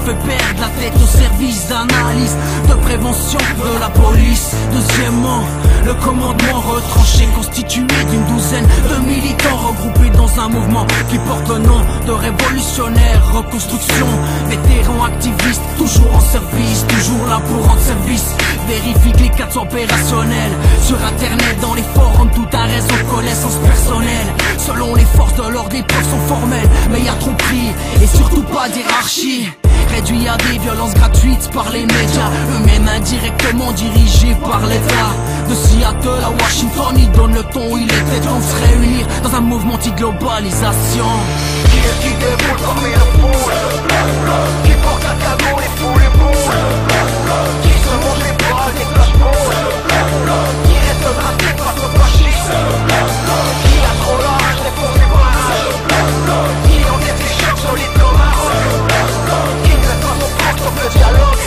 fait perdre la tête au service d'analyse, de prévention de la police. Deuxièmement, le commandement retranché constitué d'une douzaine de militants regroupés dans un mouvement qui porte le nom de révolutionnaire reconstruction. Vétérans activistes, toujours en service, toujours là pour rendre service. Vérifie que les cadres sont opérationnels. Sur internet, dans les forums, tout a raison, connaissance personnelle. Selon les forces de l'ordre, les preuves sont formelles, mais y a tromperie et surtout pas d'hierarchie. Réduit à des violences gratuites par les médias, eux-mêmes indirectement dirigés par l'État. De Seattle à Washington, ils donnent le ton, il était temps de se réunir dans un mouvement anti-globalisation. Qui est qui déboule parmi la foule, qui porte un cadeau et fout les boules, qui se mange les bras des flashballs, qui reste braqué face au fascisme, qui a trop l'âge des fonds des barrages, qui en est des chocs solides comme un roc, qui ne fait pas son propre sauf le dialogue,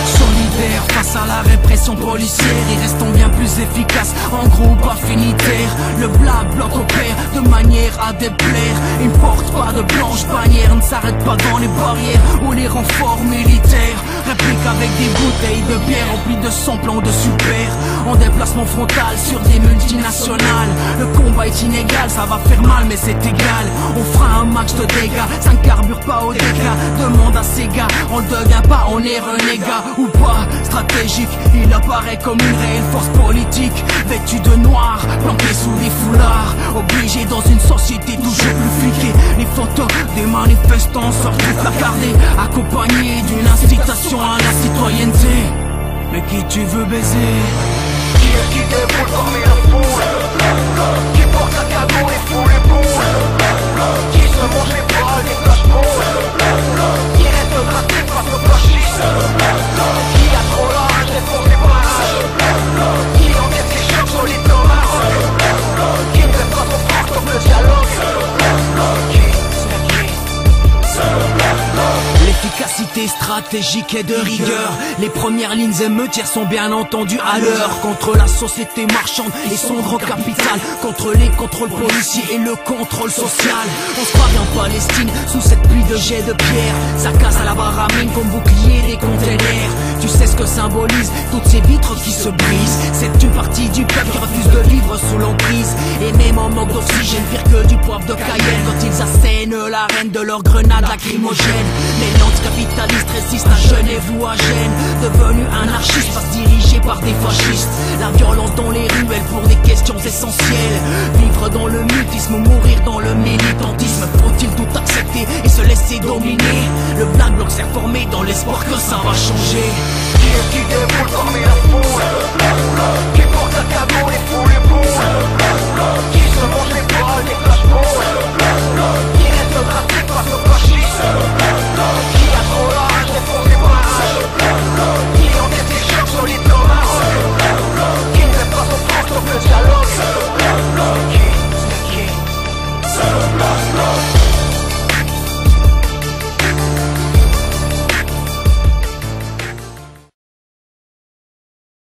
Solidaires face à la répression policière, ils restent bien plus efficaces en groupe affinitaire. Le Black Bloc opère de manière à déplaire. Ils ne portent pas de blanche bannière, ne s'arrêtent pas dans les barrières ou les renforts militaires. Réplique avec des bouteilles de bière remplies de son plan de super. En déplacement frontal sur des multinationales. Le combat est inégal, ça va faire mal mais c'est égal. On fera un max de dégâts, ça ne carbure pas au dégât. Demande à ces gars, on le devient pas, on est renégat ou pas. Stratégique, il apparaît comme une réelle force politique. Vêtu de noir, planqué sous des foulards. Obligé dans une société toujours plus fliquée. Les photos des manifestants sortent placardés, accompagnés d'une incitation à la citoyenneté. Mais qui tu veux baiser? qui est qui déboule parmi la foule, qui porte un cadeau et fout les boules, qui se mange les bras des flashballs, qui reste braqué face au fascisme, qui a trop l'âge des fonds des barrages, qui en est des chocs solides comme un roc, qui ne fait pas son propre sauf le dialogue, L'efficacité stratégique est de rigueur. Les premières lignes émeutières sont bien entendu à l'heure. Contre la société marchande et son gros capital, contre les contrôles policiers et le contrôle social. On se croirait en Palestine sous cette pluie de jets de pierre. Ça casse à la baramine comme bouclier des containers. Tu sais ce que symbolise toutes ces vitres qui se brisent. C'est une partie du peuple qui refuse de vivre sous l'emprise. Et même en manque d'oxygène, pire que du poivre de Cayenne, quand ils assènent la reine de leurs grenades lacrymogènes. Mais l'anticapitaliste résiste à Genève ou à Gênes. Devenu anarchiste, passe dirigé par des fascistes. La violence dans les ruelles pour des questions essentielles. Vivre dans le mutisme ou mourir dans le militantisme. Faut-il tout accepter et se laisser dominer? Le Black Bloc s'est formé dans l'espoir que ça va changer. qui est qui déboule parmi la foule, qui